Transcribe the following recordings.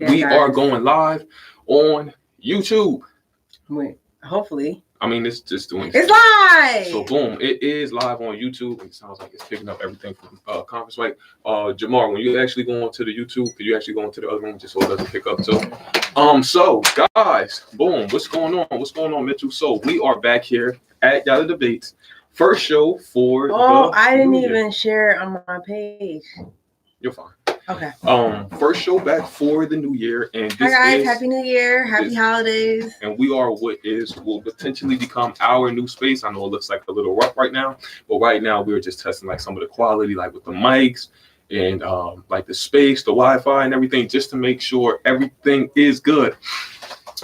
we are going live on YouTube. Wait, hopefully. I mean, it's just doing. It's live. So boom, it is live on YouTube. It sounds like it's picking up everything from conference mic. Jamar, when you actually go onto the YouTube, could you actually go into the other room just so it doesn't pick up too? So guys, boom, what's going on? What's going on, Mitchell? So we are back here at Yatta Debates, first show for. I didn't even share it on my page. You're fine. Okay. First show back for the new year, and this hi guys, happy new year, happy holidays. And we are what will potentially become our new space. I know it looks like a little rough right now, but right now we're just testing like some of the quality, like with the mics and like the space, the Wi-Fi, and everything, just to make sure everything is good.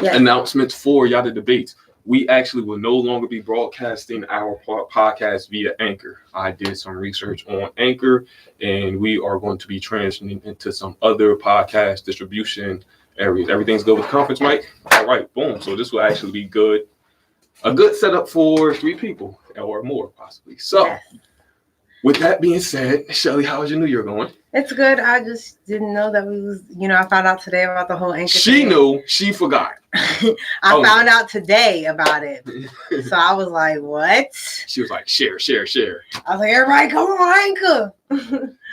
Yes. Announcements for Yatta Debates. We actually will no longer be broadcasting our podcast via Anchor. I did some research on Anchor, and we are going to be transitioning into some other podcast distribution areas. Everything's good with conference mic. All right, boom. So this will actually be good. A good setup for 3 people or more, possibly. So, yes. With that being said, Shelly, how is your new year going? It's good. I just didn't know that we was, I found out today about the whole Anchor thing. She knew. She forgot. I found out today about it. So I was like, what? She was like, share. I was like, everybody come on Anchor.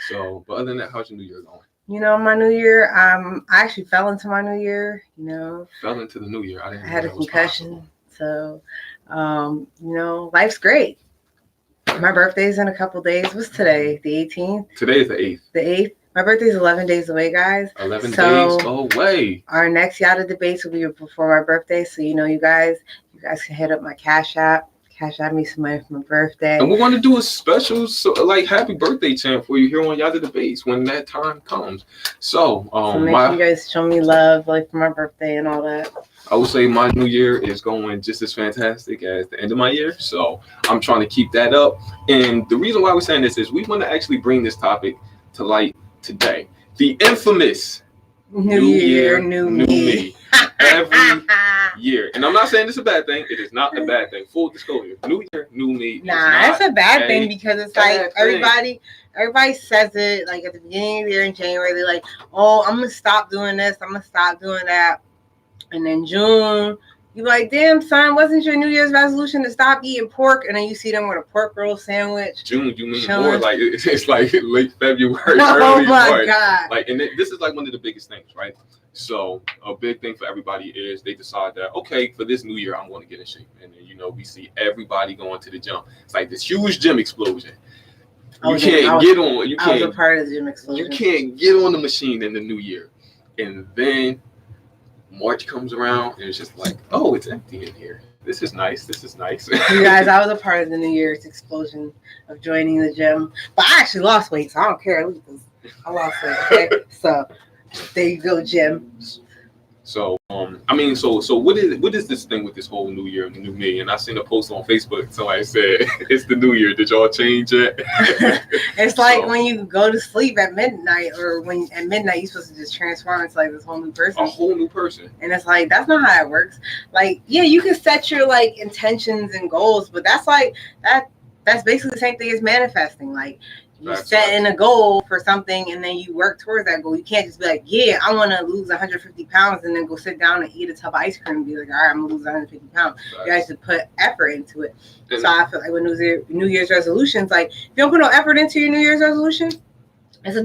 So, but other than that, how's your new year going? My new year, I actually fell into my new year, Fell into the new year. I had a concussion. So, life's great. My birthday's in a couple days. What's today? The 18th? Today is the 8th. The 8th? My birthday's 11 days away, guys. 11 days away. Our next Yatta Debates will be before my birthday. So, you guys can hit up my Cash App. Cash App me some money for my birthday. And we're going to do a special, happy birthday chant for you here on Yatta Debates when that time comes. So make sure you guys show me love, for my birthday and all that. I would say my new year is going just as fantastic as the end of my year. So I'm trying to keep that up. And the reason why we're saying this is we want to actually bring this topic to light today. The infamous New Year, New Me. Every year. And I'm not saying it's a bad thing. It is not a bad thing. Full disclosure. New year, new me. Nah, it's a bad thing because it's like everybody says it like at the beginning of the year in January. They're like, oh, I'm going to stop doing this. I'm going to stop doing that. And then June, you're like, damn, son, wasn't your New Year's resolution to stop eating pork? And then you see them with a pork roll sandwich. June, you mean more like it's like late February, early March. God. This is like one of the biggest things, right? So a big thing for everybody is they decide that, okay, for this new year, I'm going to get in shape. And then, we see everybody going to the gym. It's like this huge gym explosion. I was a part of the gym explosion. You can't get on the machine in the new year. And then March comes around and it's just like, oh, it's empty in here. This is nice. You guys, I was a part of the New Year's explosion of joining the gym. But I actually lost weight, so I don't care. I lost weight, okay? So there you go, Jim. So so what is this thing with this whole new year and the new me? And I seen a post on Facebook. Somebody said it's the new year. Did y'all change it? It's like when you go to sleep at midnight, or when at midnight you're supposed to just transform into like this whole new person. A whole new person. And it's like that's not how it works. Like, yeah, you can set your intentions and goals, but that's basically the same thing as manifesting. Like, you set in a goal for something and then you work towards that goal. You can't just be like, yeah, I want to lose 150 pounds and then go sit down and eat a tub of ice cream and be like, all right, I'm going to lose 150 pounds. Right. You guys should put effort into it. And so I feel like with New Year's resolutions, like, if you don't put no effort into your New Year's resolution, it's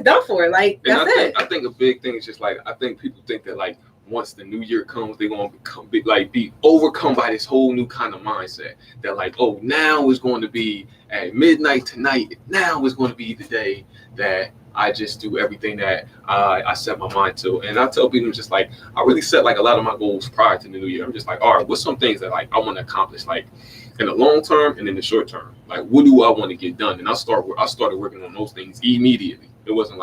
done for. Like, that's it. I think a big thing is just I think people think that once the new year comes, they're going to be overcome by this whole new kind of mindset that oh, now is going to be at midnight tonight. Now is going to be the day that I just do everything that I set my mind to. And I tell people just I really set a lot of my goals prior to the new year. I'm just all right, what's some things that I want to accomplish in the long term and in the short term? What do I want to get done? And I started working on those things immediately. It wasn't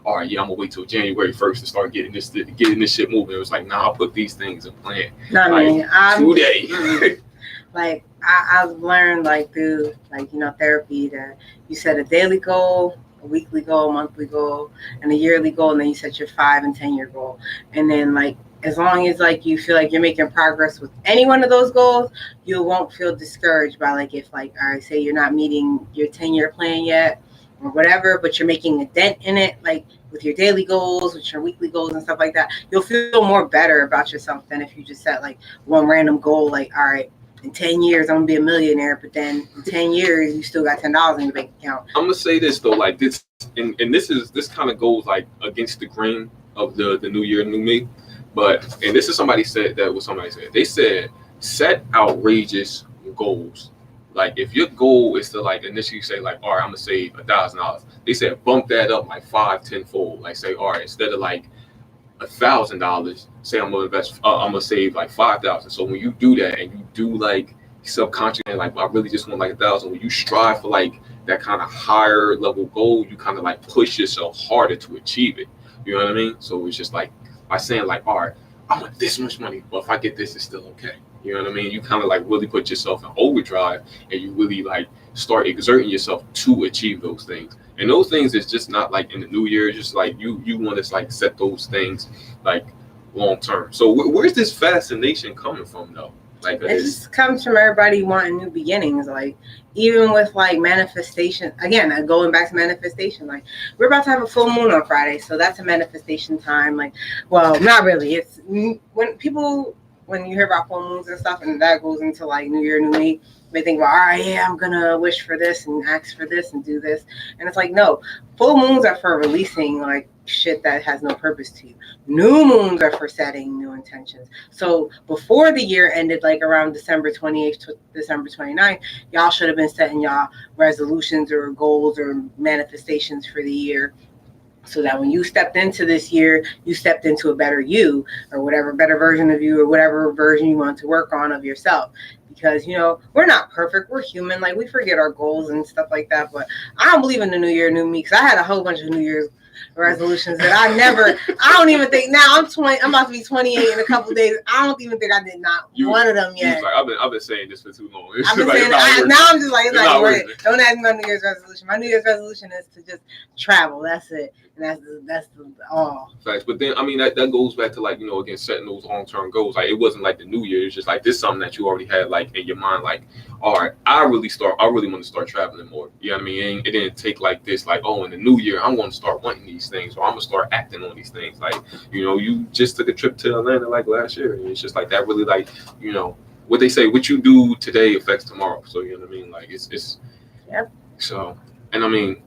all right, yeah, I'm gonna wait till January 1st to start getting this shit moving. It was nah, I'll put these things in plan. Today. I've learned through therapy that you set a daily goal, a weekly goal, a monthly goal, and a yearly goal, and then you set your 5 and 10 year goal. And then as long as you feel like you're making progress with any one of those goals, you won't feel discouraged by if all right, say you're not meeting your 10-year plan yet or whatever, but you're making a dent in it. with your daily goals, with your weekly goals and stuff like that, you'll feel more better about yourself than if you just set like one random goal, like, all right, in 10 years, I'm gonna be a millionaire, but then in 10 years, you still got $10 in your bank account. I'm gonna say this though, like this, and this kind of goes like against the grain of the new year, new me. But and this is somebody said that was somebody said they said set outrageous goals. Like if your goal is to like initially say like, all right, I'm gonna save $1,000. They said bump that up like 5-10-fold. Like say, all right, instead of like $1,000, say I'm gonna invest, I'm gonna save like 5,000. So when you do that and you do like subconsciously, like I really just want like 1,000. When you strive for like that kind of higher level goal, you kind of like push yourself harder to achieve it. You know what I mean? So it's just like by saying like, all right, I want this much money, but if I get this, it's still okay. You know what I mean? You kind of like really put yourself in overdrive, and you really like start exerting yourself to achieve those things. And those things is just not like in the new year. It's just like you want to like set those things like long term. So where's this fascination coming from though? Like it just comes from everybody wanting new beginnings. Like even with like manifestation, again, going back to manifestation, like we're about to have a full moon on Friday, so that's a manifestation time. Like, well, not really. It's when you hear about full moons and stuff, and that goes into like New Year, New Me, they think about, all right, yeah, I'm gonna wish for this and ask for this and do this, and it's like, no, full moons are for releasing like shit that has no purpose to you. New moons are for setting new intentions. So before the year ended, like around December 28th to December 29th, y'all should have been setting y'all resolutions or goals or manifestations for the year, so that when you stepped into this year, you stepped into a better you, or whatever better version of you, or whatever version you want to work on of yourself. Because, you know, we're not perfect. We're human. Like, we forget our goals and stuff like that. But I don't believe in the New Year, New Me, because I had a whole bunch of New Year's resolutions that I don't even think now. I'm about to be 28 in a couple of days. I don't even think I did not one of them yet. Like, I've been saying this for too long. I've been saying now I'm just like, it's not worth it. Don't ask me my New Year's resolution. My New Year's resolution is to just travel. That's it. And that's all. Facts. But then I mean that goes back to like, you know, again, setting those long-term goals. Like it wasn't like the New Year. It's just like this is something that you already had like in your mind, like, all right, I really want to start traveling more. You know what I mean? It didn't take like this, like, oh, in the new year, I'm going to start wanting these things, or I'm going to start acting on these things. Like, you know, you just took a trip to Atlanta like last year. And it's just like that really like, you know, what they say, what you do today affects tomorrow. So, you know what I mean? Like it's yep. So, and I mean,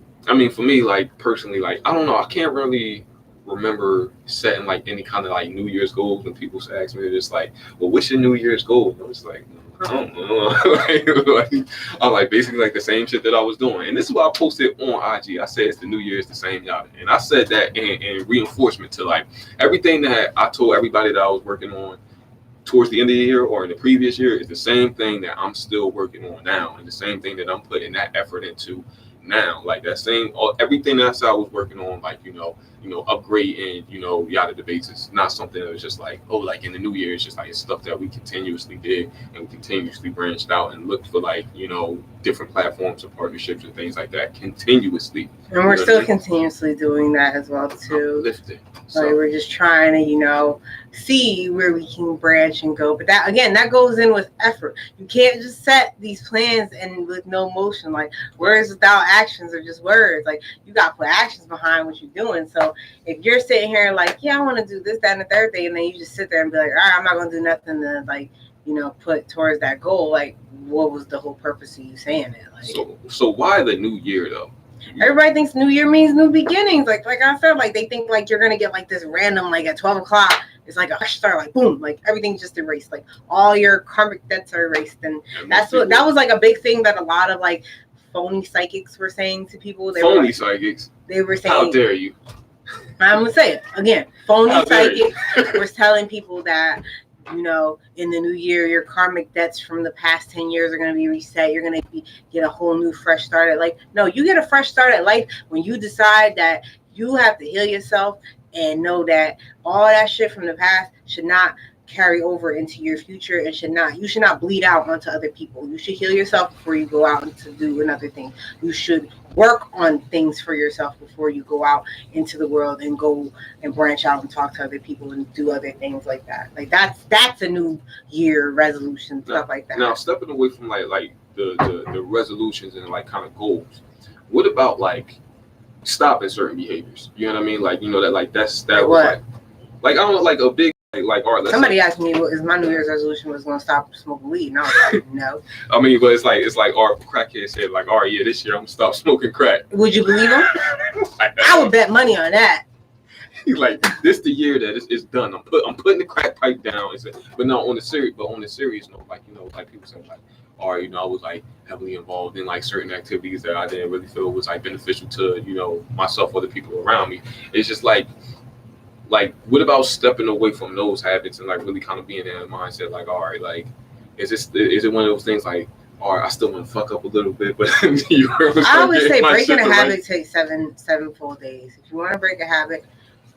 for me, like personally, like, I don't know, I can't really remember setting like any kind of like New Year's goals when people ask me, they're just like, well, what's your New Year's goal? And I was like, I don't know. I'm like basically like the same shit that I was doing. And this is why I posted on IG. I said it's the New Year, it's the same yada. And I said that in reinforcement to like everything that I told everybody that I was working on towards the end of the year or in the previous year is the same thing that I'm still working on now, and the same thing that I'm putting that effort into now. Like that same everything that I was working on, like, you know, upgrade and, you know, Yatta Debates is not something that was just like, oh, like in the new year. It's just like it's stuff that we continuously did, and we continuously branched out and looked for like, you know, different platforms and partnerships and things like that continuously. And we're still continuously doing that as well too. Lifting. So like we're just trying to, you know, see where we can branch and go. But that, again, that goes in with effort. You can't just set these plans and with no motion. Like words without actions are just words. Like you got to put actions behind what you're doing. So if you're sitting here like, yeah, I want to do this, that, and the third thing, and then you just sit there and be like, all right, I'm not going to do nothing to like, you know, put towards that goal. Like, what was the whole purpose of you saying it? Like, so why the new year though? Everybody thinks New Year means new beginnings. Like I said, like they think like you're gonna get like this random, like at 12 o'clock, it's like a fresh start, like boom, like everything's just erased, like all your karmic debts are erased, and that was like a big thing that a lot of like phony psychics were saying to people. Psychics. They were saying, how dare you? I'm gonna say it again. Phony psychics were telling people that, you know, in the new year, your karmic debts from the past 10 years are going to be reset. You're going to get a whole new fresh start at life. No, you get a fresh start at life when you decide that you have to heal yourself and know that all that shit from the past should not carry over into your future, and you should not bleed out onto other people. You should heal yourself before you go out and to do another thing. You should work on things for yourself before you go out into the world and go and branch out and talk to other people and do other things like that. Like that's a new year resolution, stuff like that. Now stepping away from like the resolutions and like kind of goals, what about like stopping certain behaviors. You know what I mean? Like, you know, that was what? like I don't know, like a big like all right. Somebody asked me what is my New Year's resolution was going to stop smoking weed, and I was like, no. I mean, but it's like our crackhead said, like, all right, yeah, this year I'm gonna stop smoking crack. Would you believe him? I would bet money on that. Like, this the year that it's done. I'm putting the crack pipe down. But no, on the serious note, like, you know, like people say, like, all right, you know, I was like heavily involved in like certain activities that I didn't really feel was like beneficial to, you know, myself or the people around me. It's just like what about stepping away from those habits and like really kind of being in a mindset like, all right, like, is it one of those things like, all right, I still want to fuck up a little bit, but I always say breaking a habit takes seven full days. If you want to break a habit,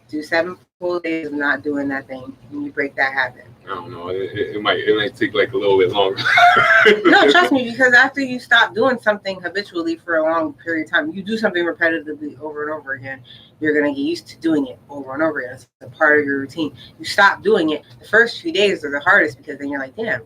do 7 full days of not doing that thing, and you break that habit. I don't know. It might take like a little bit longer. No, trust me, because after you stop doing something habitually for a long period of time, you do something repetitively over and over again, you're going to get used to doing it over and over again. It's a part of your routine. You stop doing it. The first few days are the hardest because then you're like, damn,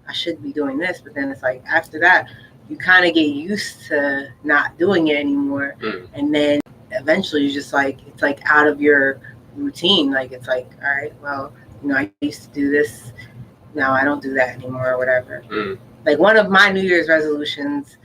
I should be doing this. But then it's like after that, you kind of get used to not doing it anymore. And then eventually you just like, it's like out of your routine. Like, it's like, all right, well, you know, I used to do this. Now I don't do that anymore or whatever. Like, one of my New Year's resolutions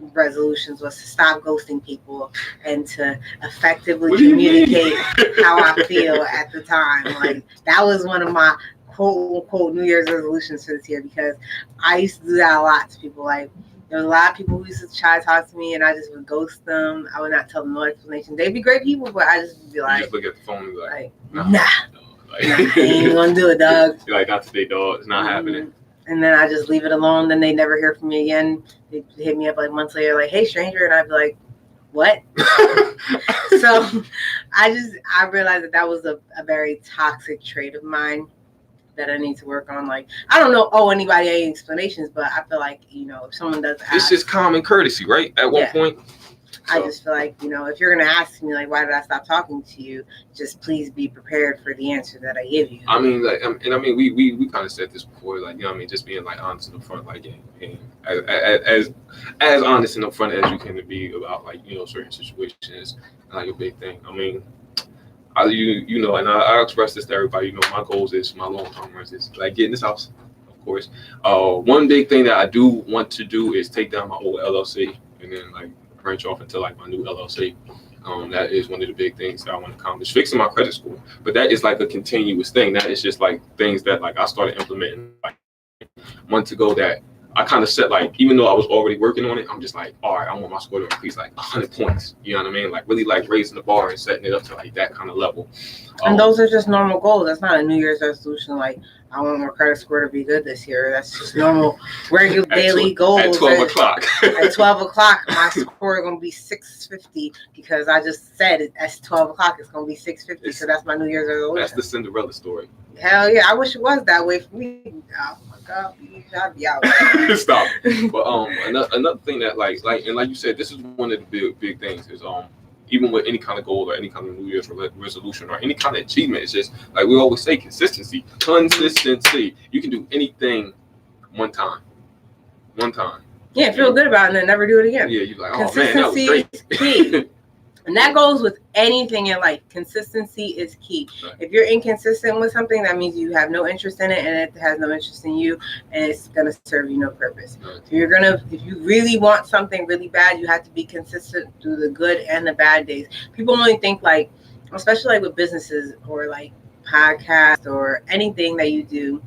was to stop ghosting people and to effectively communicate how I feel at the time. Like, that was one of my quote unquote New Year's resolutions for this year, because I used to do that a lot to people. Like, there was a lot of people who used to try to talk to me and I just would ghost them. I would not tell them no explanation. They'd be great people, but I just would be like, you just look at the phone and be like nah. Like, I ain't gonna do it, dog. You're like, not today, dog. It's not happening. And then I just leave it alone. Then they never hear from me again. They hit me up like months later, like, hey, stranger. And I'd be like, what? So I realized that was a very toxic trait of mine that I need to work on. Like, I don't know anybody any explanations, but I feel like, you know, if someone does ask, it's just common courtesy, right? At one point. I just feel like, you know, if you're going to ask me, like, why did I stop talking to you? Just please be prepared for the answer that I give you. I mean, like, and I mean, we kind of said this before, like, you know what I mean? Just being, like, honest in the front, like, and as honest in the front as you can be about, like, you know, certain situations, like, a big thing. I mean, you know, and I express this to everybody, you know, my goals is, my long-term runs is, like, get in this house, of course. One big thing that I do want to do is take down my old LLC and then, like, branch off into like my new LLC. That is one of the big things that I want to accomplish. Fixing my credit score, but that is like a continuous thing. That is just like things that like I started implementing like months ago. That I kind of set, like, even though I was already working on it, I'm just like, all right, I want my score to increase like 100 points. You know what I mean? Like, really like raising the bar and setting it up to like that kind of level. And those are just normal goals. That's not a New Year's resolution. Like, I want my credit score to be good this year. That's just normal, regular daily goals. At 12 o'clock. At 12 o'clock, my score is going to be 650 because I just said it. At 12 o'clock, it's going to be 650. So that's my New Year's resolution. That's the Cinderella story. Hell yeah. I wish it was that way for me. Oh my God. I'd be out. Stop. But another thing that like you said, this is one of the big things is even with any kind of goal or any kind of New Year's resolution or any kind of achievement, it's just like we always say, consistency. You can do anything one time. Yeah, feel good about it and then never do it again. Yeah, you're like, oh man, that was great. Consistency is key. And that goes with anything in life. Consistency is key. Right. If you're inconsistent with something, that means you have no interest in it and it has no interest in you, and it's gonna serve you no purpose. Right. So if you really want something really bad, you have to be consistent through the good and the bad days. People only think, like, especially like with businesses or like podcasts or anything that you do,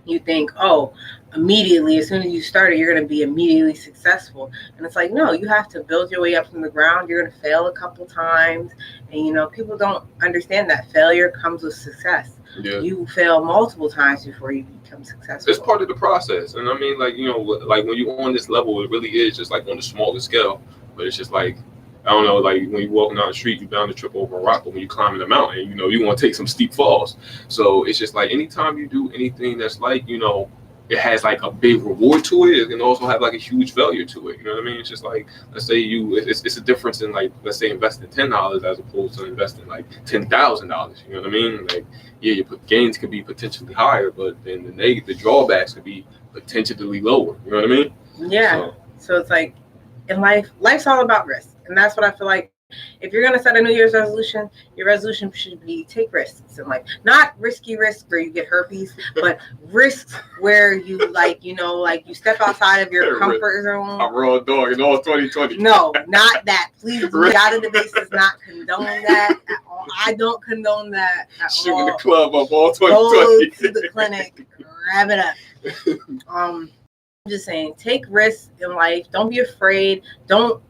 you think, oh, immediately, as soon as you start it, you're going to be immediately successful. And it's like, no, you have to build your way up from the ground. You're going to fail a couple times. And, you know, people don't understand that failure comes with success. Yeah. You fail multiple times before you become successful. It's part of the process. And I mean, like, you know, like when you're on this level, it really is just like on the smallest scale. But it's just like, I don't know, like when you're walking down the street, you're bound to trip over a rock. But when you're climbing a mountain, you know, you want to take some steep falls. So it's just like anytime you do anything that's like, you know, it has like a big reward to it, it can also have like a huge failure to it. You know what I mean? It's just like, let's say it's a difference in like, let's say investing $10 as opposed to investing like $10,000. You know what I mean? Like, yeah, your gains could be potentially higher, but then the drawbacks could be potentially lower. You know what I mean? Yeah. So it's like in life's all about risk. And that's what I feel like If you're gonna set a New Year's resolution, your resolution should be take risks in life. Not risky risks where you get herpes, but risks where you like you step outside of your comfort zone. I'm raw dog in all 2020. No, not that. Please, Yatta Debates does not condone that at all. I don't condone that at Shooting all. the club up all 2020. Go to the clinic, grab it up. I'm just saying, take risks in life. Don't be afraid. Don't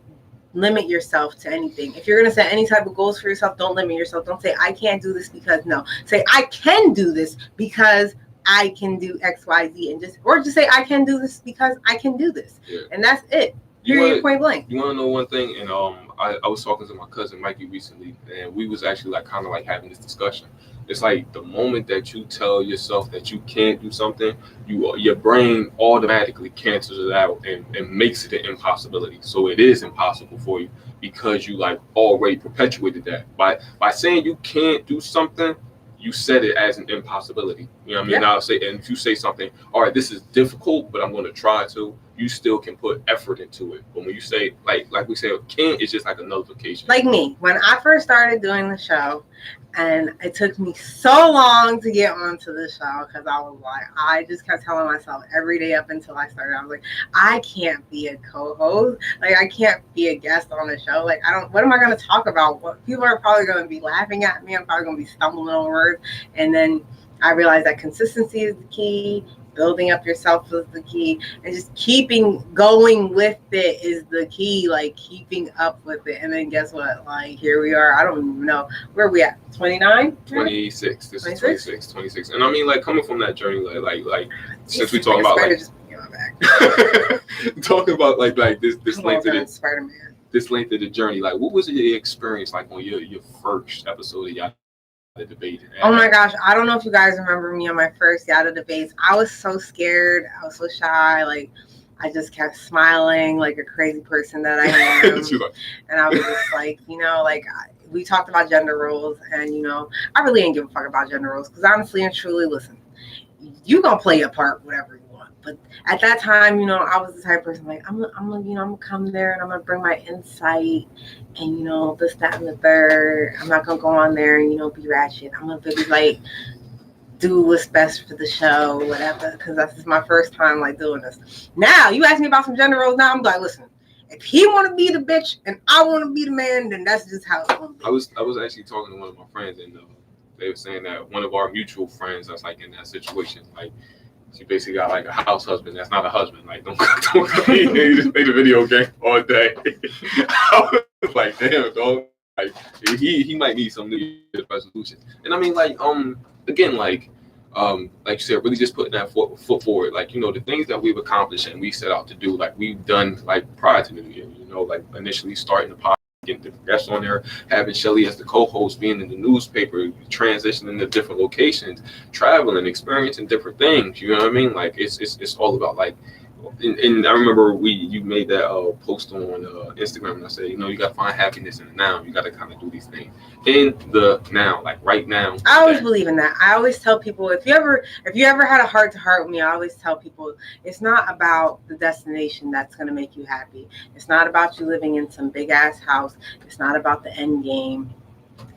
limit yourself to anything. If you're going to set any type of goals for yourself, don't limit yourself. Don't say, I can't do this because no. Say, I can do this because I can do X, Y, Z. And just say, I can do this because I can do this. Yeah. And that's it. Period, point blank. You want to know one thing? And I was talking to my cousin Mikey recently, and we was actually like kind of like having this discussion. It's like the moment that you tell yourself that you can't do something, your brain automatically cancels it out and makes it an impossibility. So it is impossible for you because you like already perpetuated that. By saying you can't do something, you set it as an impossibility. You know what I mean? Yeah. And if you say something, all right, this is difficult, but I'm going to try to, you still can put effort into it. But when you say, like we say, can't, it's just like a nullification. Like me, when I first started doing the show, and it took me so long to get onto the show because I just kept telling myself every day up until I started, I was like, I can't be a co-host. Like, I can't be a guest on the show. Like, what am I going to talk about? What people are probably going to be laughing at me. I'm probably going to be stumbling over words. And then I realized that consistency is the key. Building up yourself is the key, and just keeping going with it is the key, like keeping up with it. And then guess what? Like, here we are. I don't even know where we at. 29? 26. This 26? is 26. And I mean, like, coming from that journey, like since we talking about like talking about like this length of it, Spider-Man. This length of the journey, like, what was your experience like on your first episode of Yatta Debate? Oh my gosh, I don't know if you guys remember me on my first Yatta Debates. I was so scared. I was so shy. Like, I just kept smiling like a crazy person that I am. And I was just like, we talked about gender roles, and I really ain't give a fuck about gender roles because honestly and truly, listen, you gonna play your part, whatever you want. But at that time, I was the type of person like, I'm gonna come there and I'm gonna bring my insight and this, that, and the third. I'm not gonna go on there and be ratchet. I'm gonna be like, do what's best for the show, whatever. Because that's just my first time like doing this. Now you ask me about some gender roles. Now I'm like, listen, if he want to be the bitch and I want to be the man, then that's just how it's gonna be. I was actually talking to one of my friends, and they were saying that one of our mutual friends that's like in that situation, like, she basically got like a house husband that's not a husband. Like, don't he just played a video game all day. I was like, damn, dog. Like, he might need some New Year's resolutions. And I mean, like, again, like you said, really just putting that foot forward. Like, the things that we've accomplished and we set out to do, like we've done like prior to New Year, like initially starting the podcast, getting different guests on there, having Shelly as the co-host, being in the newspaper, transitioning to different locations, traveling, experiencing different things. You know what I mean? Like, it's all about like. And I remember you made that post on Instagram, and I said, you got to find happiness in the now. You got to kind of do these things in the now, like right now. I always believe in that. I always tell people, if you ever had a heart to heart with me, I always tell people it's not about the destination that's going to make you happy. It's not about you living in some big ass house. It's not about the end game.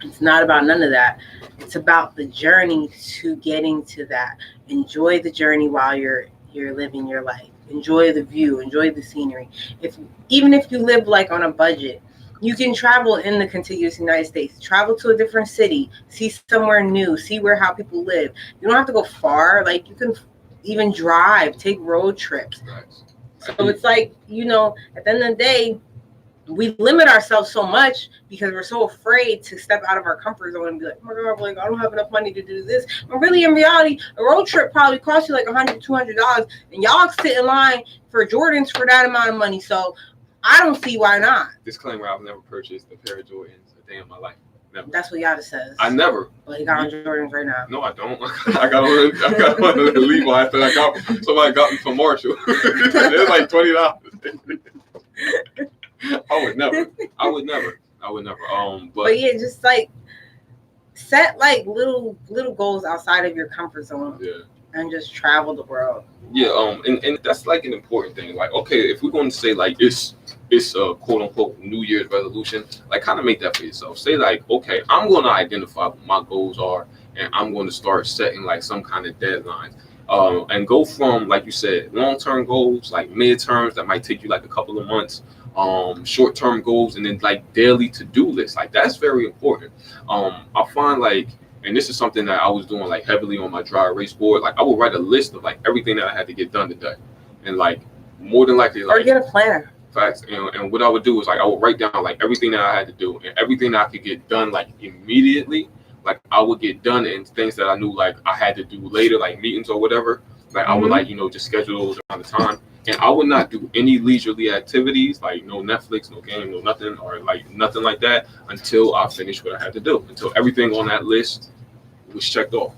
It's not about none of that. It's about the journey to getting to that. Enjoy the journey while you're living your life. Enjoy the view, enjoy the scenery. Even if you live like on a budget, you can travel in the contiguous United States, travel to a different city, see somewhere new, see how people live. You don't have to go far. Like, you can even drive, take road trips. Nice. So it's like, at the end of the day, we limit ourselves so much because we're so afraid to step out of our comfort zone and be like, oh my God, like, I don't have enough money to do this. But really, in reality, a road trip probably costs you like $100, $200, and y'all sit in line for Jordans for that amount of money. So I don't see why not. Disclaimer: I've never purchased a pair of Jordans a day in my life. Never. That's what Yatta says. I never. Well, he got on Jordans right now. No, I don't. I got on the Levi's that somebody got me from Marshall. They're like $20. I would never. But yeah, just like set like little goals outside of your comfort zone. Yeah. And just travel the world. Yeah, and that's like an important thing. Like, okay, if we're going to say like it's it's a quote unquote New Year's resolution, like kind of make that for yourself. Say like, okay, I'm going to identify what my goals are, and I'm going to start setting like some kind of deadlines. And go from, like you said, long-term goals, like mid-terms that might take you like a couple of months, short-term goals, and then like daily to-do lists. Like that's very important. I find like, and this is something that I was doing like heavily on my dry erase board. Like I would write a list of like everything that I had to get done today, and like more than likely, like, or get a planner. Facts. And what I would do is like I would write down like everything that I had to do and everything that I could get done like immediately. Like I would get done, and things that I knew like I had to do later, like meetings or whatever. Like I would like, just schedule those around the time. And I would not do any leisurely activities, like no Netflix, no game, no nothing, or like nothing like that until I finished what I had to do, until everything on that list was checked off,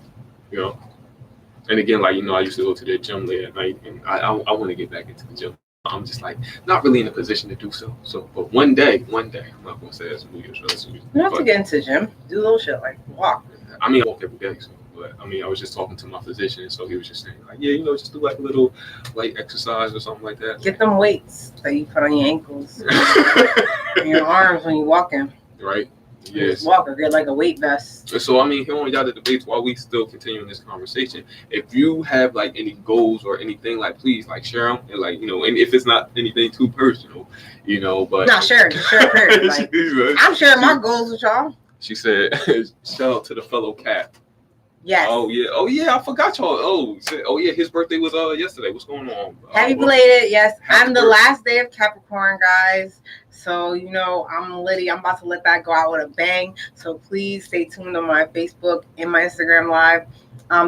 And again, like, I used to go to the gym late at night, and I want to get back into the gym. I'm just like not really in a position to do so. But one day, I'm not gonna say that's New Year's resolution. You don't have to get into the gym. Do little shit like walk. I mean, I walk every day, but I was just talking to my physician, so he was just saying like, yeah, just do like a little light exercise or something like that. Get them weights that you put on your ankles and your arms when you're walking. Right. Yes. Walk or get like a weight vest. So here on Yatta Debates, while we still continuing this conversation, if you have like any goals or anything, like please like share them, and like and if it's not anything too personal, but not sure. Like, I'm sharing my goals with y'all. She said, shout out to the fellow cat. Yes. Oh yeah, I forgot y'all. Oh yeah, his birthday was yesterday. What's going on? Happy belated. Yes, I'm the last day of Capricorn, guys. So I'm Liddy. I'm about to let that go out with a bang. So please stay tuned on my Facebook and my Instagram live.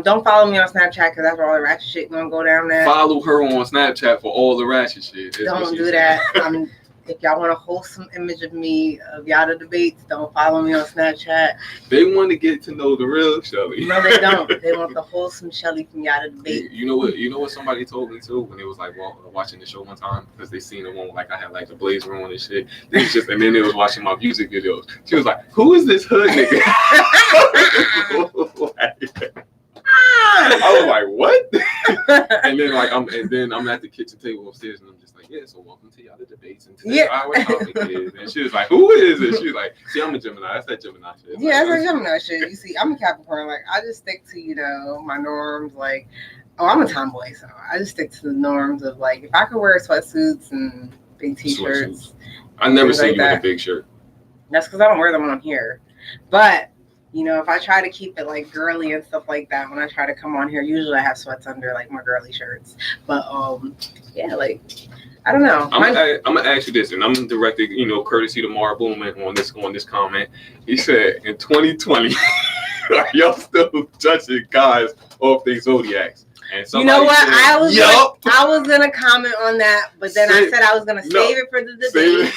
Don't follow me on Snapchat because that's where all the ratchet shit gonna go down there. Follow her on Snapchat for all the ratchet shit. Don't do that. If y'all want a wholesome image of me, of Yatta Debates, don't follow me on Snapchat. They want to get to know the real Shelly. No, they don't. They want the wholesome Shelly from Yatta Debates. You know what somebody told me too when they was like watching the show one time, because they seen the one like I had like the blazer on and shit. And then they was watching my music videos. She was like, "Who is this hood nigga?" I was like, "What?" And then I'm at the kitchen table upstairs, and I'm just like, "Yeah, so welcome to Yatta Debates." And today's our topic is, and she was like, "Who is it?" She was like, "See, I'm a Gemini. That's that Gemini shit." Yeah, that's that Gemini shit. You see, I'm a Capricorn. Like, I just stick to my norms. Like, I'm a tomboy, so I just stick to the norms of like, if I could wear sweatsuits and big t-shirts. I never see you in a big shirt. That's because I don't wear them when I'm here, but. If I try to keep it like girly and stuff like that, when I try to come on here, usually I have sweats under like my girly shirts. But yeah, like I don't know. I'm gonna ask you this, and I'm directed, courtesy to Mara Bowman on this comment. He said, in 2020, are y'all still judging guys off their zodiacs? And you know what? Said, I was gonna comment on that, but then I said I was gonna save it for the debate.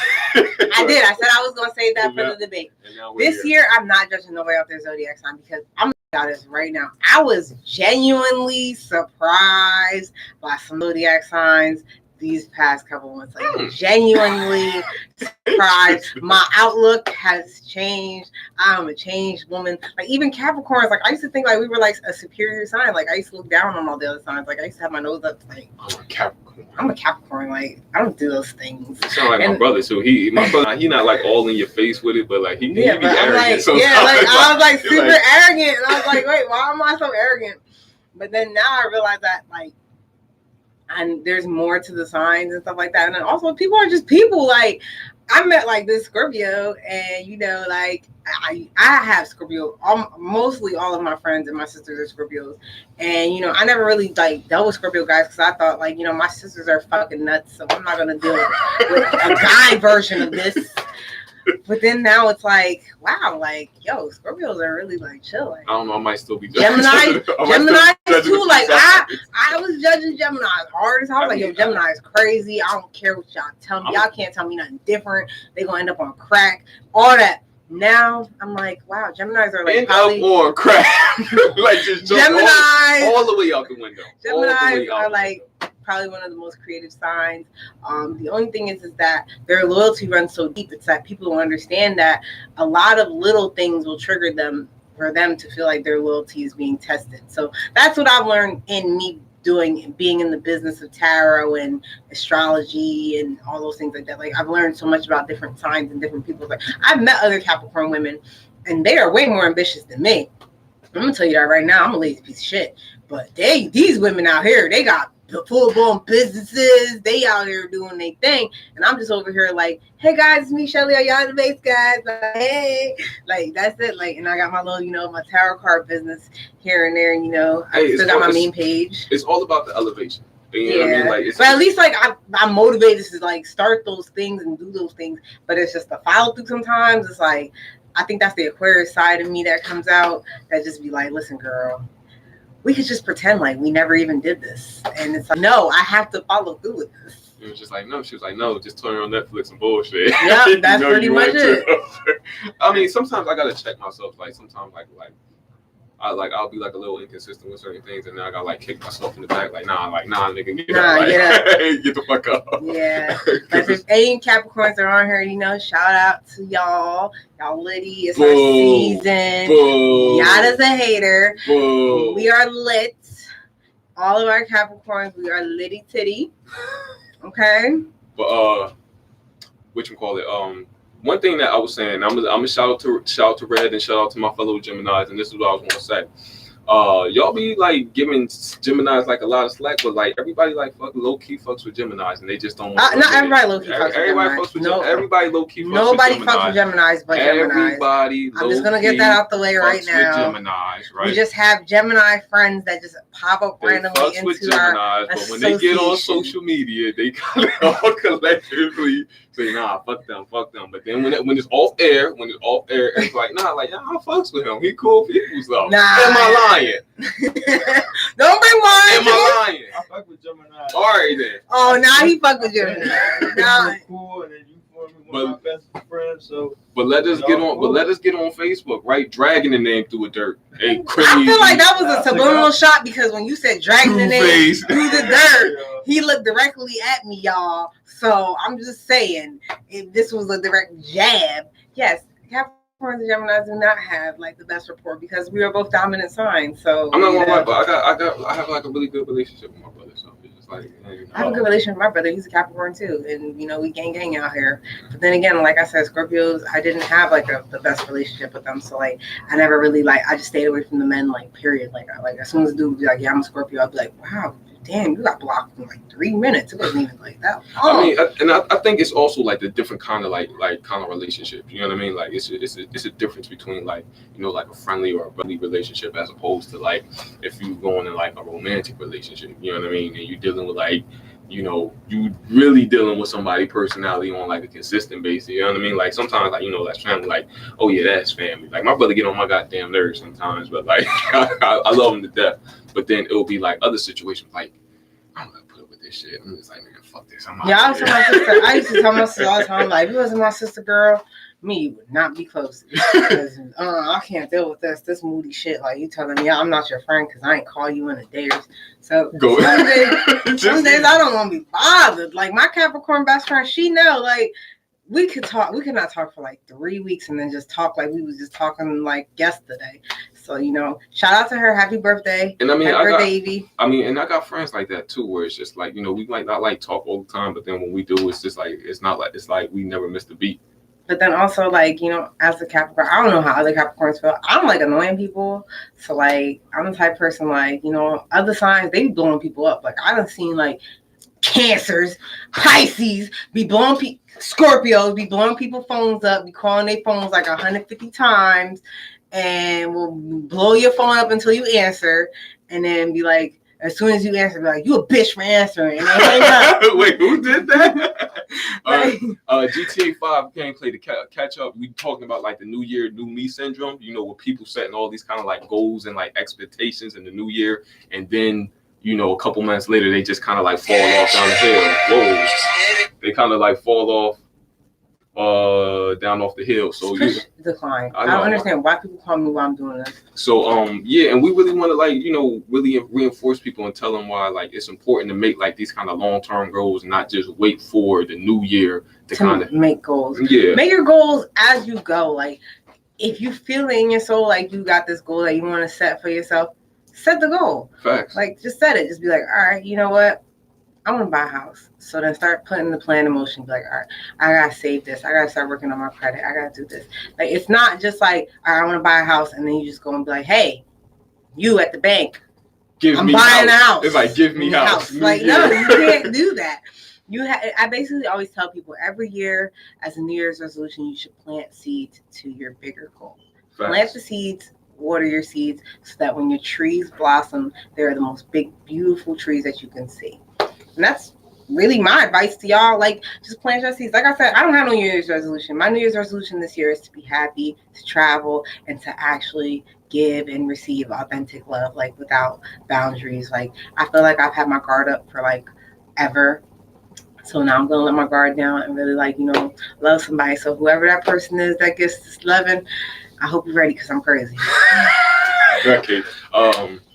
I did. I said I was gonna save that for the debate. This year, I'm not judging nobody off their zodiac sign because I'm gonna this right now. I was genuinely surprised by some zodiac signs these past couple months. Like genuinely surprised. My outlook has changed. I'm a changed woman. Like even Capricorns, like I used to think like we were like a superior sign. Like I used to look down on all the other signs. Like I used to have my nose up. Like I'm a Capricorn. Like I don't do those things. You sound like my brother too. My brother, he not like all in your face with it, but like he be arrogant. Like, I was like super arrogant, and I was like, wait, why am I so arrogant? But then now I realize that like. And there's more to the signs and stuff like that. And then also people are just people. Like I met like this Scorpio and like I have Scorpio. Mostly all of my friends and my sisters are Scorpios. And I never really like dealt with Scorpio guys because I thought like, my sisters are fucking nuts. So I'm not gonna deal with a guy version of this. But then now it's like, wow, like, yo, Scorpios are really like chill. Like, I don't know, I might still be judging. Gemini too. Like I was judging Gemini hard as hell. I was like, yo, Gemini is crazy. I don't care what y'all tell me. Y'all can't tell me nothing different. They gonna end up on crack. All that. Now I'm like, wow, Geminis are like end up on crack. Like just Gemini all the way out the window. Geminis are like probably one of the most creative signs. The only thing is that their loyalty runs so deep. It's that people don't understand that a lot of little things will trigger them for them to feel like their loyalty is being tested. So that's what I've learned in me being in the business of tarot and astrology and all those things like that. Like, I've learned so much about different signs and different people. Like, I've met other Capricorn women, and they are way more ambitious than me. I'm gonna tell you that right now. I'm a lazy piece of shit. But these women out here, they got the full-blown businesses. They out here doing their thing. And I'm just over here like, hey guys, it's me, Shelly, Yatta Debates, guys. Like, hey. Like, that's it. Like, and I got my little, my tarot card business here and there. And, I still got my main page. It's all about the elevation. You know what I mean? Like, but at least, like, I'm motivated to, like, start those things and do those things. But it's just the follow through sometimes. It's like, I think that's the Aquarius side of me that comes out that just be like, listen, girl, we could just pretend like we never even did this. And it's like, no, I have to follow through with this. It was just like, no. She was like, no, just turn on Netflix and bullshit. Yeah, that's pretty much it. I mean, sometimes I gotta check myself. Like, sometimes, I'll be like a little inconsistent with certain things, and then I gotta like kick myself in the back, like, nah, nigga, get up. Get the fuck up. Yeah. Like, if any Capricorns are on here, shout out to y'all. Y'all litty. It's our season. Yatta's a hater. We are lit. All of our Capricorns, we are litty titty. Okay. But one thing that I was saying, I'm gonna shout out to Red and shout out to my fellow Geminis, and this is what I was gonna say. Y'all be like giving Geminis like a lot of slack, but like everybody like low key fucks with Geminis, and they just don't. Not everybody low key fucks with Geminis. Everybody low key. Nobody fucks with Geminis, but Geminis. Everybody. I'm just gonna get that out the way right now. With Geminis, right? We just have Gemini friends that just pop up randomly into with Geminis, but when they get on social media, they kind of all collectively say, nah, fuck them. But then when it's off air, it's like, nah, like, I fucks with him. He cool people, though. Nah. Am I lying? Don't bring mine. Am I lying? I fuck with Gemini. All right then. Oh, now he fuck with Gemini. Nah. Cool, and then you form me one of my best friends. So. But let us get on. But let us get on Facebook, right? Dragging the name through the dirt. Hey, crazy. I feel like that was a subliminal shot because when you said dragging the name through the dirt, he looked directly at me, y'all. So I'm just saying, if this was a direct jab, yes, Capricorns and Geminis do not have like the best rapport because we are both dominant signs. So I'm not gonna lie, but I have like a really good relationship with my brother. So it's just like, I have a good relationship with my brother. He's a Capricorn too, and we gang out here. But then again, like I said, Scorpios, I didn't have like the best relationship with them. So like, I never really I just stayed away from the men. Like period. Like as soon as the dude would be like, yeah, I'm a Scorpio, I'd be like, wow. Damn, you got blocked in like 3 minutes. It wasn't even like that. I mean, I think it's also like the different kind of like kind of relationship. You know what I mean? Like it's a difference between like like a friendly or a buddy relationship as opposed to like if you going in like a romantic relationship. You know what I mean? And you're dealing with like you really dealing with somebody's personality on like a consistent basis. You know what I mean? Like sometimes like that's family. Like oh yeah, that's family. Like my brother get on my goddamn nerves sometimes, but like I love him to death. But then it'll be like other situations like I'm gonna put up with this shit. I'm just like, man, fuck this. I used to tell my sister all the time, like, if you wasn't my sister, girl, me would not be close. Because I can't deal with this moody shit. Like, you telling me I'm not your friend because I ain't call you in a day or so. Some days I don't want to be bothered. Like, my Capricorn best friend, she know, like, we could not talk for like 3 weeks and then just talk like we was just talking like yesterday. So, shout out to her. Happy birthday. And I mean, Happy birthday, Evie. I mean, and I got friends like that too, where it's just like, we might not like talk all the time, but then when we do, it's just like, it's like we never missed a beat. But then also like, as a Capricorn, I don't know how other Capricorns feel. I don't like annoying people. So like, I'm the type of person like, other signs, they be blowing people up. Like I done seen like Cancers, Pisces be blowing people, Scorpios be blowing people's phones up, be calling their phones like 150 times, and will blow your phone up until you answer, and then be like, as soon as you answer, be like, you a bitch for answering. Wait, who did that? GTA 5 can't play the catch up. We talking about like the New Year, New Me syndrome. Where people setting all these kind of like goals and like expectations in the new year, and then a couple months later, they just kind of like fall off down the hill. Whoa. They kind of like fall off down off the hill. So decline. I don't understand why people call me while I'm doing this. So yeah, and we really want to like really reinforce people and tell them why like it's important to make like these kind of long-term goals and not just wait for the new year to kind of make goals. Yeah. Make your goals as you go. Like if you feel in your soul like you got this goal that you want to set for yourself, set the goal. Facts. Like, just set it. Just be like, all right, you know what? I want to buy a house. So then start putting the plan in motion. Be like, all right, I got to save this. I got to start working on my credit. I got to do this. Like, it's not just like, all right, I want to buy a house. And then you just go and be like, hey, you at the bank, I'm buying a house. It's like, give me house. Like, no, you can't do that. I basically always tell people every year as a New Year's resolution, you should plant seeds to your bigger goal. Facts. Plant the seeds, water your seeds, so that when your trees blossom, they're the most big, beautiful trees that you can see. And that's really my advice to y'all. Like, just plant your seeds. Like I said, I don't have no New Year's resolution. My New Year's resolution this year is to be happy, to travel, and to actually give and receive authentic love, like without boundaries. Like, I feel like I've had my guard up for like ever. So now I'm gonna let my guard down and really, like, love somebody. So whoever that person is that gets this loving, I hope you're ready, because I'm crazy. Okay.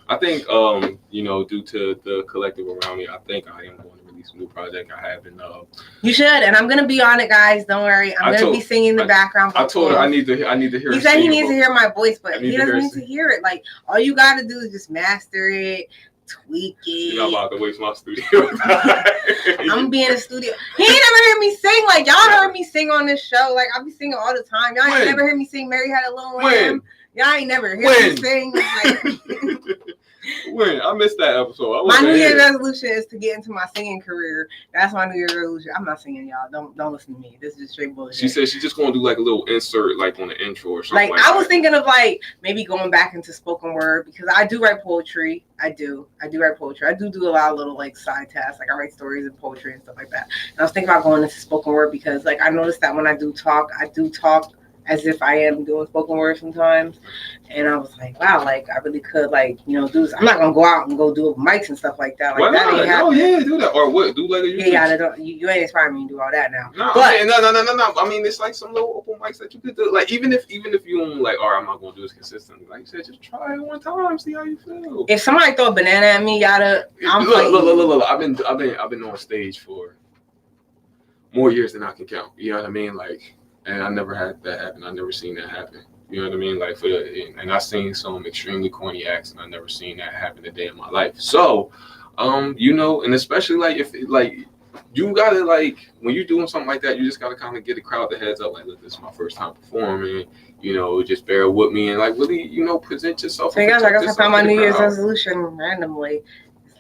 I think due to the collective around me, I think I am going to release a new project. I haven't. You should, and I'm gonna be on it, guys. Don't worry. I'm gonna be singing the background. I told her I need to hear. He said he needs to hear my voice, but he doesn't need to hear it. Like, all you gotta do is just master it, tweak it. You're not about to waste my studio. I'm gonna be in the studio. He ain't never heard me sing. Like, y'all heard me sing on this show. Like, I be singing all the time. Y'all ain't never heard me sing Mary Had a Little Lamb. Y'all ain't never heard me sing. Like, when I missed that episode. My New Year's resolution is to get into my singing career. That's my New Year's resolution. I'm not singing, y'all. Don't listen to me. This is just straight bullshit. She said she's just gonna do like a little insert, like on the intro or something. Like I was thinking of like maybe going back into spoken word, because I do write poetry. I do write poetry. I do a lot of little like side tasks. Like I write stories and poetry and stuff like that. And I was thinking about going into spoken word, because like I noticed that when I do talk as if I am doing spoken word sometimes. And I was like, wow, like I really could do this. I'm not gonna go out and go do mics and stuff like that. Like, why that not? Ain't happening. Oh yeah, do that. Or what? Do like a YouTube. Yeah, you ain't inspiring me to do all that now. No, but, no. I mean, it's like some little open mics that you could do. Like even if you don't like, all right, I'm not gonna do this consistently. Like you said, just try it one time, see how you feel. If somebody throw a banana at me, Yatta, I'm look. I've been on stage for more years than I can count. You know what I mean? Like, and I never had that happen. I never seen that happen. You know what I mean? Like and I seen some extremely corny acts, and I never seen that happen a day in my life. So, and especially like if you gotta like when you're doing something like that, you just gotta kind of get the crowd the heads up. Like, look, this is my first time performing. Just bear with me and like really, present yourself. So you guys, I guess I found my New Year's resolution randomly.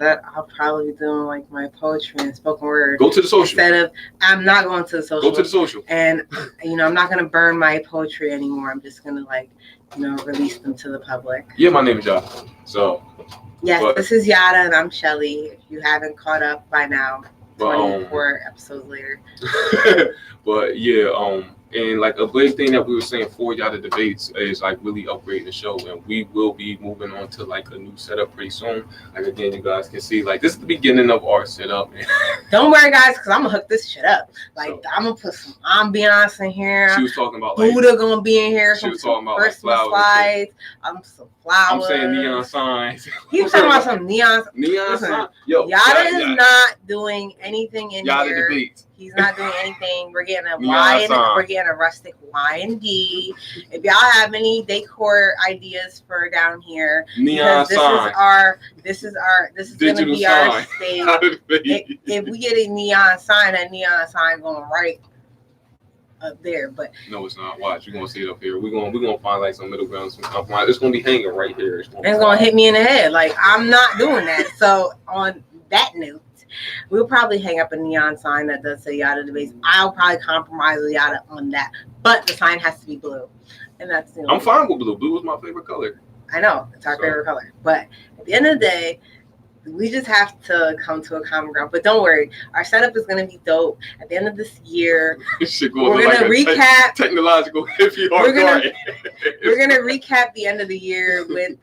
That I'll probably be doing like my poetry and spoken word. Go to the social. Instead of, I'm not going to the social. Go to the social. And I'm not gonna burn my poetry anymore. I'm just gonna release them to the public. Yeah, my name is Yatta. So yes, this is Yatta and I'm Shelly. If you haven't caught up by now, 24 episodes later. But yeah, and like a big thing that we were saying for Yatta Debates is like really upgrading the show, and we will be moving on to like a new setup pretty soon. Like again, you guys can see like this is the beginning of our setup. Don't worry, guys, because I'm gonna hook this shit up. Like I'm gonna put some ambiance in here. She was talking about like Buddha gonna be in here. She was talking about Christmas like slides. Some flowers. I'm saying neon signs. He was talking about some neon signs. Yo, Yatta is not doing anything in Yatta here. Debates. He's not doing anything. We're getting a a rustic Y&D. If y'all have any decor ideas for down here, neon sign. This is gonna be our stage. If we get a neon sign, that neon sign going right up there. But no, it's not. Watch, you're gonna see it up here. We're gonna find like some middle ground, some compromise. It's gonna be hanging right here. It's gonna hit me in the head. Like, I'm not doing that. So on that note, we'll probably hang up a neon sign that does say Yatta Debates. I'll probably compromise with Yatta on that, but the sign has to be blue, and that's I'm fine with blue. Blue is my favorite color. I know it's our favorite color, but at the end of the day, we just have to come to a common ground. But don't worry, our setup is going to be dope. At the end of this year, we're going to recap technological. We're going to recap the end of the year with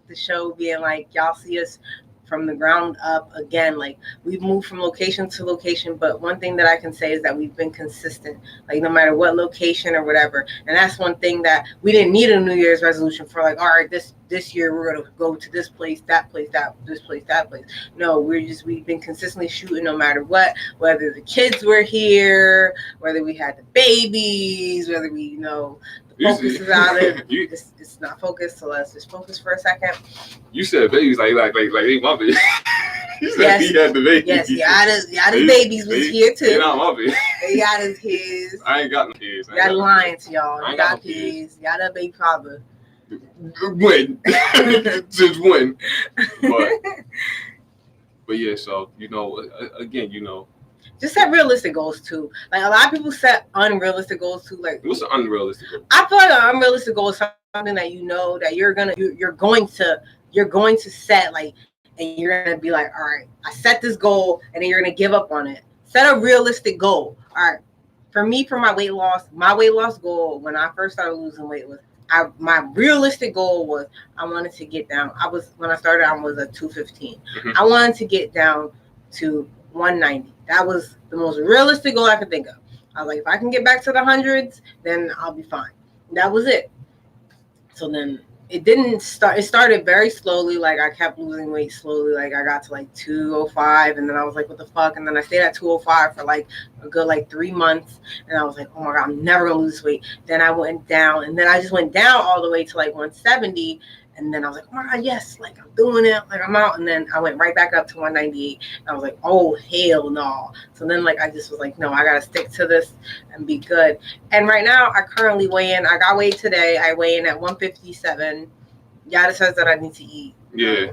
the show being like, y'all see us from the ground up again. Like, we've moved from location to location, but one thing that I can say is that we've been consistent, like no matter what location or whatever. And that's one thing that we didn't need a New Year's resolution for, like, all right, this year we're gonna go to this place, that place, this place, that place. No, we've been consistently shooting no matter what, whether the kids were here, whether we had the babies, whether we the Focus is out of it's not focused, so let's just focus for a second. You said babies like they my baby. You said Yes, he had the baby. Yes, Yatta's babies was here too. They not my baby. Yatta's kids. I ain't got no kids. Y'all lying to y'all. I You ain't got got no kids. Yatta baby father. When? Since when? But yeah, so again, just set realistic goals too. Like a lot of people set unrealistic goals too. Like what's an unrealistic goal? I feel like an unrealistic goal is something that that you're going to set, like, and you're gonna be like, all right, I set this goal, and then you're gonna give up on it. Set a realistic goal. All right. For me, for my weight loss goal when I first started losing weight was my realistic goal was I wanted to get down. When I started, I was at 215. Mm-hmm. I wanted to get down to 190. That was the most realistic goal I could think of. I was like, if I can get back to the hundreds, then I'll be fine. That was it. So then it didn't start. It started very slowly. Like I kept losing weight slowly. Like I got to like 205, and then I was like, what the fuck? And then I stayed at 205 for like a good 3 months, and I was like, oh my god, I'm never gonna lose weight. Then I went down, and then I just went down all the way to like 170, and then I was like, oh my god, yes, like I'm doing it, like I'm out. And then I went right back up to 198, and I was like, oh hell no. So then like I just was like, no, I gotta stick to this and be good. And right now I currently weigh in. I got weighed today. I weigh in at 157. Yatta says that I need to eat. Yeah.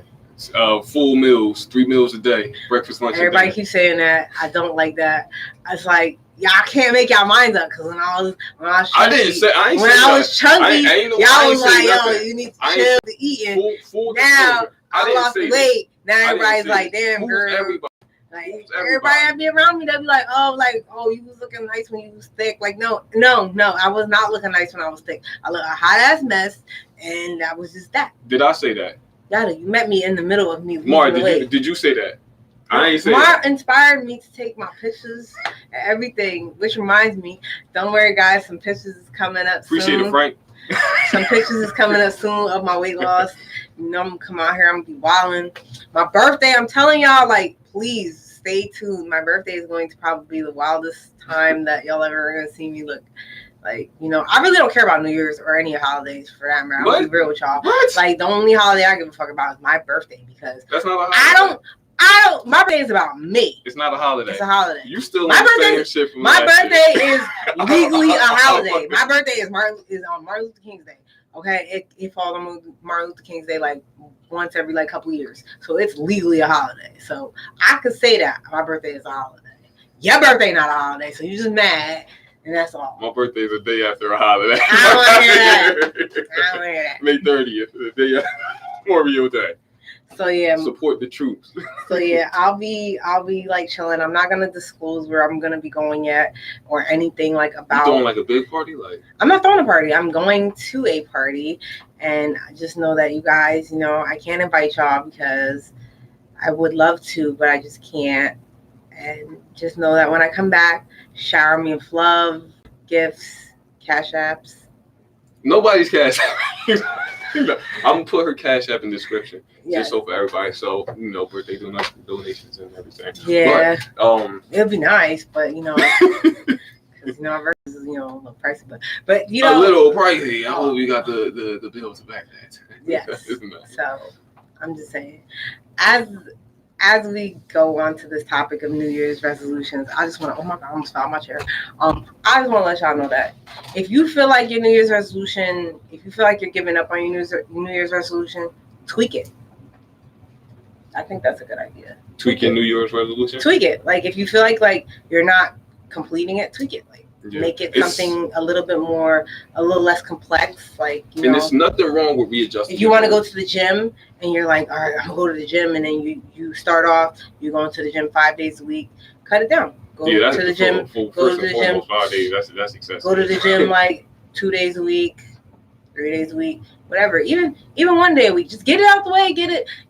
Full meals, 3 meals a day, breakfast, lunch. Everybody keeps saying that. I don't like that. It's like y'all can't make y'all minds up because when I was chunky, I was chunky, y'all was like, yo, you need to chill to eating. Now I lost weight. Now everybody's like, damn girl. Like everybody that be around me, they'll be like, oh, you was looking nice when you was thick. Like, no, I was not looking nice when I was thick. I look a hot ass mess, and that was just that. Did I say that? Yatta, you met me in the middle of me. Mar, did you say that? I ain't say that. Mar inspired me to take my pictures and everything, which reminds me, don't worry, guys, some pictures is coming up soon. Appreciate it, Frank. Some pictures is coming up soon of my weight loss. You know, I'm gonna come out here. I'm gonna be wilding. My birthday, I'm telling y'all, like, please stay tuned. My birthday is going to probably be the wildest time that y'all ever gonna see me look. Like, I really don't care about New Year's or any holidays for that matter. I'll be real with y'all. What? Like, the only holiday I give a fuck about is my birthday because that's not a holiday. My birthday is about me. It's not a holiday. It's a holiday. You still my birthday, shit from my birthday year. is legally a holiday. My birthday is on Martin Luther King's Day. Okay, it falls on Martin Luther King's Day like once every couple years, so it's legally a holiday. So I could say that my birthday is a holiday. Your birthday not a holiday, so you're just mad, and that's all. My birthday is a day after a holiday. I don't want to hear that. May 30th, the day after Memorial Day. So yeah, support the troops. So yeah, I'll be like chilling. I'm not gonna disclose where I'm gonna be going yet or anything about. You throwing like a big party? I'm not throwing a party. I'm going to a party, and I just know that you guys, I can't invite y'all because I would love to, but I just can't. And just know that when I come back, shower me with love, gifts, cash apps. Nobody's cash app. I'm gonna put her cash app in the description, just so for everybody. So birthday donations and everything. Yeah, but, it'd be nice, but because our versus is a little pricey, but a little pricey. I hope we got the bill to back that. Yes. So I'm just saying, as we go on to this topic of New Year's resolutions, I just want to, oh my God, I almost fell out my chair. I just want to let y'all know that if you feel like your New Year's resolution, if you feel like you're giving up on your New Year's resolution, tweak it. I think that's a good idea. Tweak your New Year's resolution? Tweak it. Like, if you feel like you're not completing it, tweak it. Make it something a little less complex. And there's nothing wrong with readjusting. If you want to go to the gym and you're like, all right, I'm going to go to the gym, and then you start off, you're going to the gym 5 days a week, cut it down. Go to the gym. Go to the gym 5 days. That's excessive. Go to the gym 2 days a week, 3 days a week, whatever. Even 1 day a week. Just get it out the way.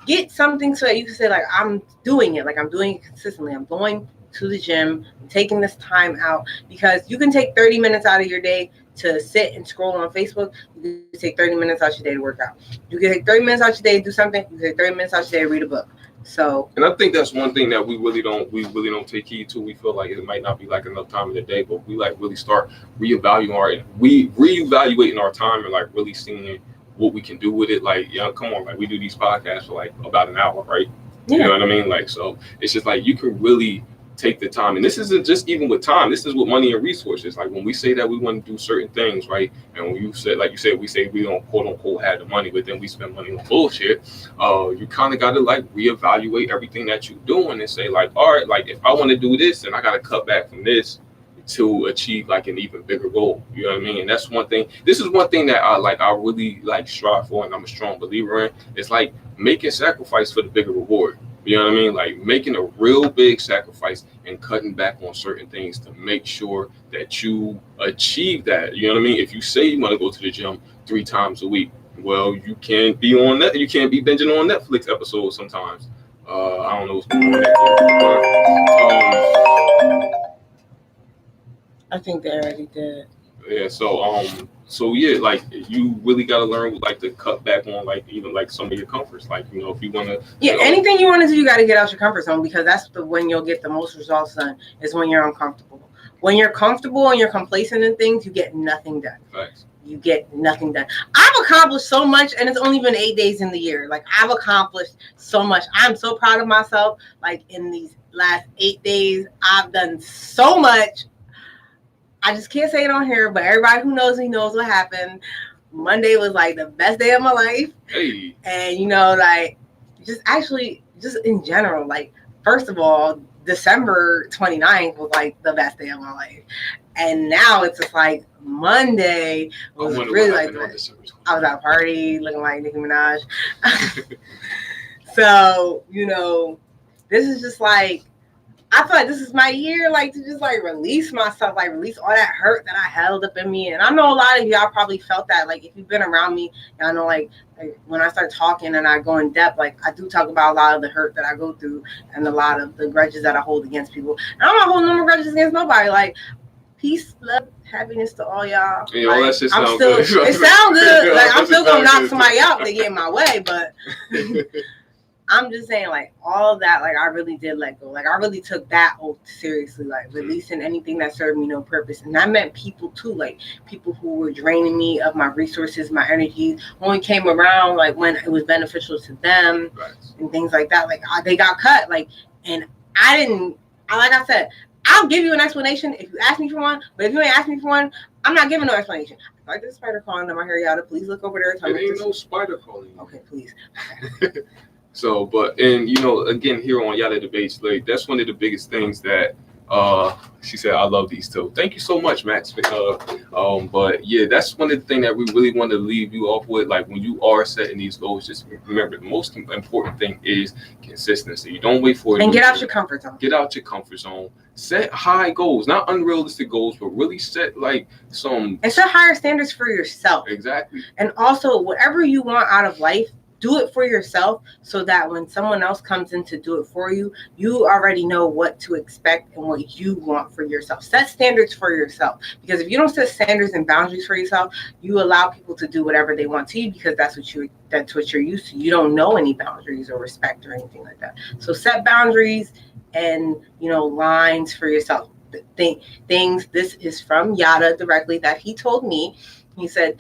Get something so that you can say I'm doing it. I'm doing it consistently. I'm going to the gym, I'm taking this time out, because you can take 30 minutes out of your day to sit and scroll on Facebook. You can take 30 minutes out your day to work out. You can take 30 minutes out your day to do something. You can take 30 minutes out your day to read a book. So, and I think that's one thing that we really don't take heed to. We feel like it might not be like enough time in the day, but we like really start reevaluating our time and like really seeing what we can do with it. Like, yeah, come on, like we do these podcasts for like about an hour, right? You know what I mean? Like, so it's just like you can really take the time. And this isn't just even with time. This is with money and resources. Like when we say that we want to do certain things, right? And when you said, like you said, we say we don't quote unquote have the money, but then we spend money on bullshit. You kind of got to like reevaluate everything that you're doing and say like, all right, like if I want to do this, then I got to cut back from this to achieve like an even bigger goal. You know what I mean? And that's one thing. This is one thing that I really like strive for, and I'm a strong believer in. It's like making sacrifice for the bigger reward. You know what I mean? Like making a real big sacrifice and cutting back on certain things to make sure that you achieve that. You know what I mean? If you say you want to go to the gym 3 times a week, well, you can't be on that. You can't be binging on Netflix episodes sometimes. I don't know what's going on there. I think they already did. Yeah, so yeah, like you really got to learn like to cut back on like even like some of your comforts. Like, you know, if you want to, anything you want to do, you got to get out your comfort zone, because that's when you'll get the most results done, is when you're uncomfortable. When you're comfortable and you're complacent in things, you get nothing done. Facts. You get nothing done. I've accomplished so much, and it's only been 8 days in the year. Like, I've accomplished so much. I'm so proud of myself. Like, in these last 8 days, I've done so much. I just can't say it on here, but everybody who knows me knows what happened. Monday was like the best day of my life. Hey. And, you know, like, just in general, like, first of all, December 29th was like the best day of my life. And now it's just like Monday was really like, I was at a party looking like Nicki Minaj. So, you know, this is just like, I feel like this is my year, like, to just like release myself, like release all that hurt that I held up in me. And I know a lot of y'all probably felt that. Like, if you've been around me, y'all know, like when I start talking and I go in depth, like I do talk about a lot of the hurt that I go through and a lot of the grudges that I hold against people. And I'm not holding no grudges against nobody. Like, peace, love, happiness to all y'all. Yeah, like, that shit sound good. It sounds good. Like, I'm still gonna knock somebody out if they get in my way, but I'm just saying, like, all of that, like, I really did let go. Like, I really took that oath seriously, like, releasing anything that served me no purpose. And that meant people, too, like, people who were draining me of my resources, my energy, only came around, like, when it was beneficial to them, right, and things like that. Like, they got cut, like, and like I said, I'll give you an explanation if you ask me for one, but if you ain't ask me for one, I'm not giving no explanation. Like, this spider crawling in my hair, Yatta, please look over there. And tell me ain't no spider crawling. Okay, please. So, but, and, you know, again, here on Yatta Debates, like, that's one of the biggest things that, she said, I love these too. Thank you so much, Max. But yeah, that's one of the things that we really want to leave you off with. Like, when you are setting these goals, just remember the most important thing is consistency. You don't wait for it. And get out your comfort zone. Get out your comfort zone. Set high goals, not unrealistic goals, but really set like some. And set higher standards for yourself. Exactly. And also, whatever you want out of life, do it for yourself, so that when someone else comes in to do it for you, you already know what to expect and what you want for yourself. Set standards for yourself, because if you don't set standards and boundaries for yourself, you allow people to do whatever they want to you, because that's what you're used to. You don't know any boundaries or respect or anything like that. So set boundaries and, you know, lines for yourself. Things. This is from Yatta directly that he told me. He said,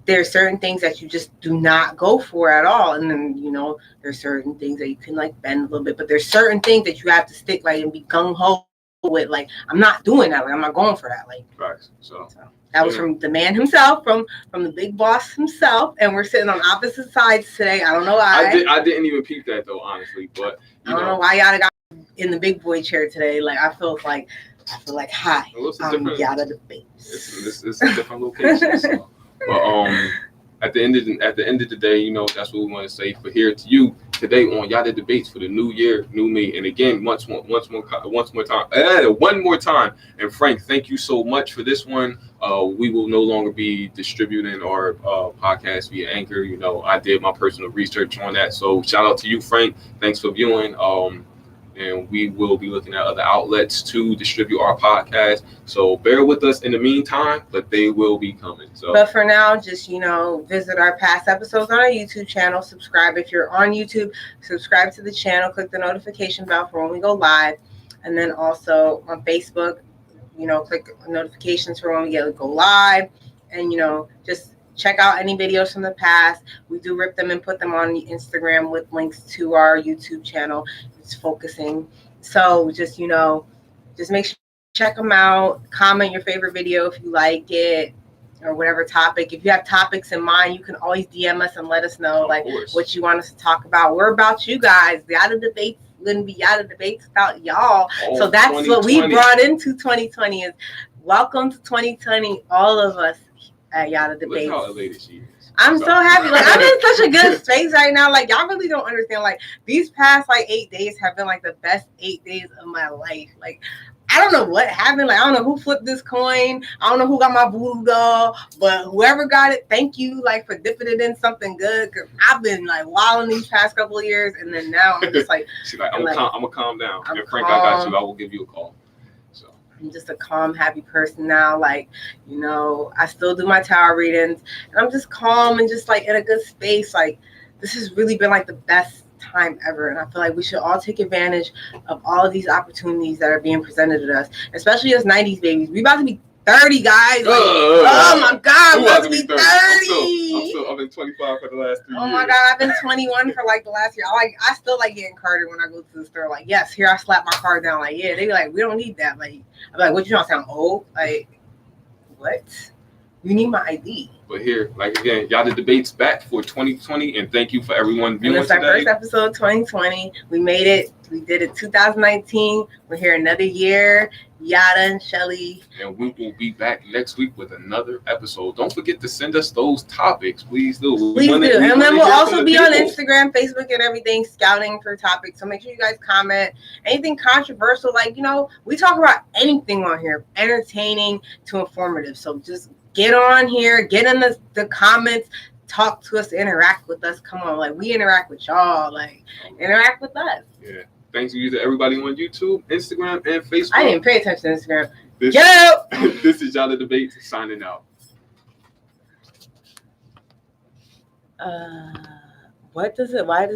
there's certain things that you just do not go for at all. And then, you know, there's certain things that you can like bend a little bit, but there's certain things that you have to stick like and be gung-ho with. Like, I'm not doing that. Like, I'm not going for that. Like, right. So that was from the man himself, from the big boss himself. And we're sitting on opposite sides today. I don't know why. I didn't even peep that though, honestly, but I don't know why y'all got in the big boy chair today. Like, I feel like, hi, I'm Yatta Debates. It's a different location. So. But at the end of the day, you know, that's what we want to say for here to you today on Yatta Debates for the new year, new me. And again, one more time. And Frank, thank you so much for this one. We will no longer be distributing our podcast via Anchor. You know, I did my personal research on that. So shout out to you, Frank. Thanks for viewing. and we will be looking at other outlets to distribute our podcast. So bear with us in the meantime, but they will be coming. So, but for now, just visit our past episodes on our YouTube channel. Subscribe if you're on YouTube. Subscribe to the channel. Click the notification bell for when we go live, and then also on Facebook. Click notifications for when we go live, and just check out any videos from the past. We do rip them and put them on Instagram with links to our YouTube channel. It's focusing. So just make sure check them out. Comment your favorite video if you like it, or whatever topic. If you have topics in mind, you can always DM us and let us know what you want us to talk about. We're about you guys. The Yatta Debates wouldn't be Yatta Debates without y'all. So that's 2020. What we brought into 2020 is welcome to 2020, all of us at Yatta Debates. Look how elated she is. I'm so happy. I'm in such a good space right now. Y'all really don't understand. These past 8 days have been the best 8 days of my life. I don't know what happened. I don't know who flipped this coin. I don't know who got my voodoo doll, but whoever got it, thank you, for dipping it in something good. Cause I've been wilding these past couple of years, and then now I'm just she's I'm gonna calm down. And Frank, I got you. I will give you a call. So I'm just a calm, happy person now. I still do my tarot readings, and I'm just calm and just in a good space. This has really been the best time ever, and I feel we should all take advantage of all of these opportunities that are being presented to us, especially as 90s babies. We about to be 30, guys. Oh my God, we're about to be 30. I've been 25 for the last 3 years. Oh my God, I've been 21 for the last year. I still getting carded when I go to the store. Yes, here I slap my card down. Yeah, they be we don't need that. I'm what, you don't sound old? What? You need my ID. But here, again, Yatta Debates back for 2020, and thank you for everyone viewing today. It's our first episode 2020. We made it. We did it 2019. We're here another year. Yatta and Shelly. And we will be back next week with another episode. Don't forget to send us those topics. Please do. And then we'll also be on Instagram, Facebook, and everything, scouting for topics. So make sure you guys comment. Anything controversial, we talk about anything on here, entertaining to informative. So just get on here, get in the comments, talk to us, interact with us. Come on, we interact with y'all. Interact with us. Yeah. Thanks to everybody on YouTube, Instagram, and Facebook. I didn't pay attention to Instagram. This is Yatta Debates signing out. Why does